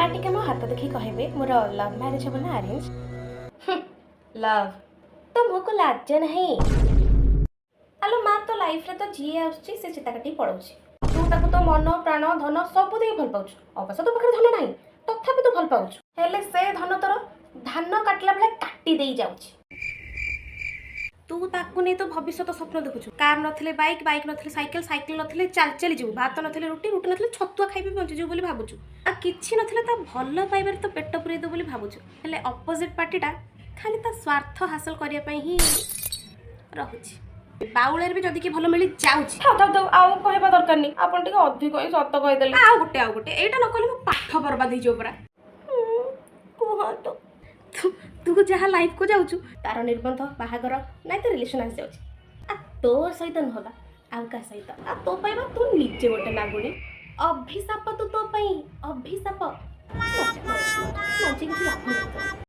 माटिके मो हाथ देखी कहबे मोर लव मैरिज हम ना अरेंज लव तो मोको लाज नहीं आलो माँ तो लाइफ रे तो जी आउची से चिता काटी पड़ोची तू ताको तो मन प्राण धन सब दे भल पाउछ अवश्य तो पाखरे धन नाही तथापि तू भल पाउछ हेले से धन तोर धान काटला बेले काटी देई जाउची तू ताकू नहीं तो भविष्य तो स्वप्न देखुछु कार नथिले बाइक बाइक नथिले साइकिल साइकिल नथिले चाल चली जीव भात नथिले रोटी रोटी नथिले छतुआ खाइबे बंची जीव बोली भाबुछु आ किछि नथिले ता भल पाइबार तो पेट पुरै दो बोली भाबुछु हेले अपोजिट पार्टीटा खाली ता स्वार्थ हासिल करिया पई ही रहुछि बाउलेर भी जदी कि भल मिली जाउछि थाउ आउ कहबा दरकार नहीं आपन टिके अधिक ही सत्य कहि देले आउ गुटे एटा न कहले मो पाठ बर्बाद ही जो परा कोहा तो तू जहाँ लाइफ को जाऊँ तार निर्बंध बाहागर नाई तो रिलेशन आसी जाऊँ तो सहित নহला आउ का सहित तो पाइबा तू निजे गोटे नागुणी अभिशाप तू तो अभिशाप मजे किसी लाभ नहीं